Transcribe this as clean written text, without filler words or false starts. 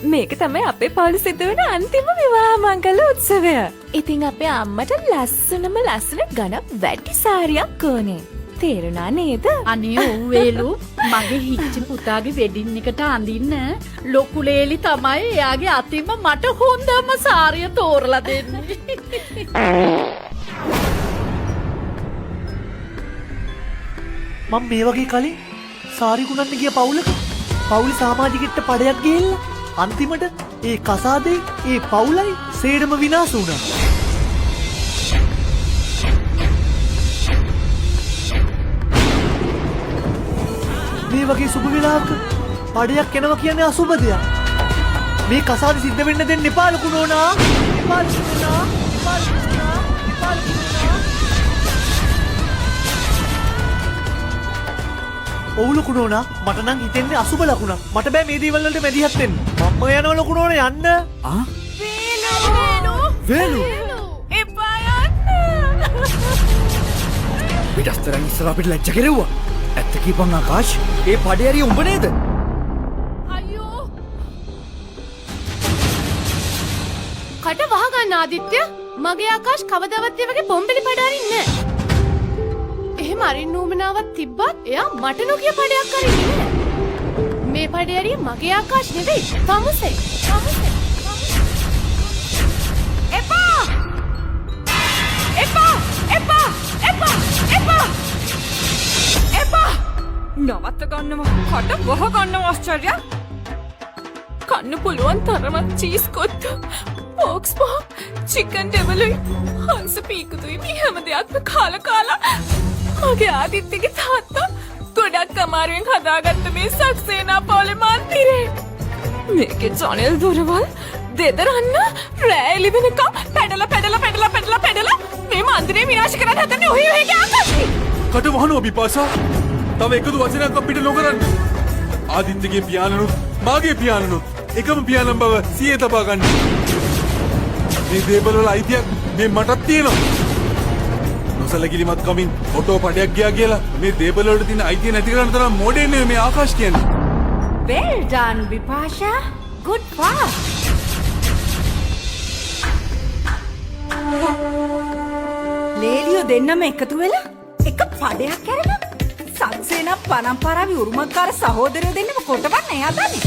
මේක තමයි අපේ පවුලේ සිද්ධ වෙන අන්තිම විවාහ මංගල උත්සවය. ඉතින් අපේ අම්මට ලස්සනම ලස්සන ඝන වැඩි සාරියක් ඕනේ. තේරුණා නේද? අනේ ඔව්වේලු මගේ හිච්චි පුතාගේ වෙඩින් එකට අඳින්න ලොකු ලේලි තමයි එයාගේ අතින්ම මට හොඳම සාරිය තෝරලා දෙන්නේ. මම මේ වගේ කලින් සාරි කුණන්න ගිය පවුලක පවුලේ සමාජිකෙක්ට පඩයක් ගිහිල්ලා අන්තිමට ඒ කසාදේ ඒ පවුලයි සේරම විනාශ වුණා. මේ වගේ සුබ වෙලාවක පඩයක් එනවා කියන්නේ අසුබ දෙයක්. මේ කසාදේ සිද්ධ වෙන්න දෙන්න එපා ලොකු නෝනා. එපා ලොකු නෝනා. එපා ලොකු නෝනා. එපා ලොකු නෝනා. ඔව් ලොකු නෝනා මට නම් හිතෙන්නේ අසුබ ලකුණක්. මට බෑ මේ දේවල් වලට මැදිහත් වෙන්න. මම යනවා ලොකු නෝනා යන්න. වේලු එපා යන්න. පිටස්තරන් ඉස්සර අපිට ලැජ්ජ කෙරෙව්වා. ඇත්ත කීපන් ආකාශ් ඒ පඩේ හරි උඹ නේද? අයියෝ. කට වහගන්න ආදිත්‍ය. මගේ ආකාශ් කවදාවත් ඒ වගේ පොම්බෙලි පඩ අරින්නේ නැහැ. එහෙම අරින්න උමනාවක් තිබ්බත් එයා මට නොකිය පඩයක් අරින්නේ නැහැ. මේ පඩේ හරි මගේ ආකාශ් නෙවෙයි. තමුසේ. එපා! එපා! එපා! එපා! එපා! එපා! නවත්ත ගන්නවා. කට වහ ගන්නවා ආශ්චර්ය. කන්න පුළුවන් තරමක් චීස් කොත්තු. පෝක්ස් පොක්, චිකන් ඩෙවලුයි, හංස පීකුතුයි මේ හැම දෙයක්ම කාලා මගේ ආදිත්‍යගේ තාත්තා ගොඩක් අමාරුවෙන් හදාගත්ත මේ සක්සේනා පවුලේ මන්දිරේ. මේකේ ජනෙල් දොරවල් දෙදරන්න රෑ එළි වෙනකම් පැඩලා මේ මන්දිරේ විනාශ කරන්න හදන්නේ ඔහේ ආකාශේ. කට වහනවා බිපාසා. තව එකදු වචනයක් අපිට නොකරන්න. ආදිත්‍යගේ පියාණනුත් මාගේ පියාණනුත් එකම පියාණන් බව සිහියේ තබා ගන්න. මේ දේවල් වල අයිතියක් මේ මටත් තියෙනවා. නොසලකිලිමත් කමින් ඔටෝ පඩයක් ගියා කියලා මේ දේවල් වලට තියෙන අයිතිය නැති කරන්න තරම් මොඩේ නෙවෙයි මේ ආකාශ කියන්නේ. Well done, Bipasha. Good work. ලේලියෝ දෙන්නම එකතු වෙලා එක පඩයක් කරලා සක්සේනා පරම්පරාවේ උරුමකාර සහෝදරයෝ දෙන්නම කොටවන්න එහා දන්නේ.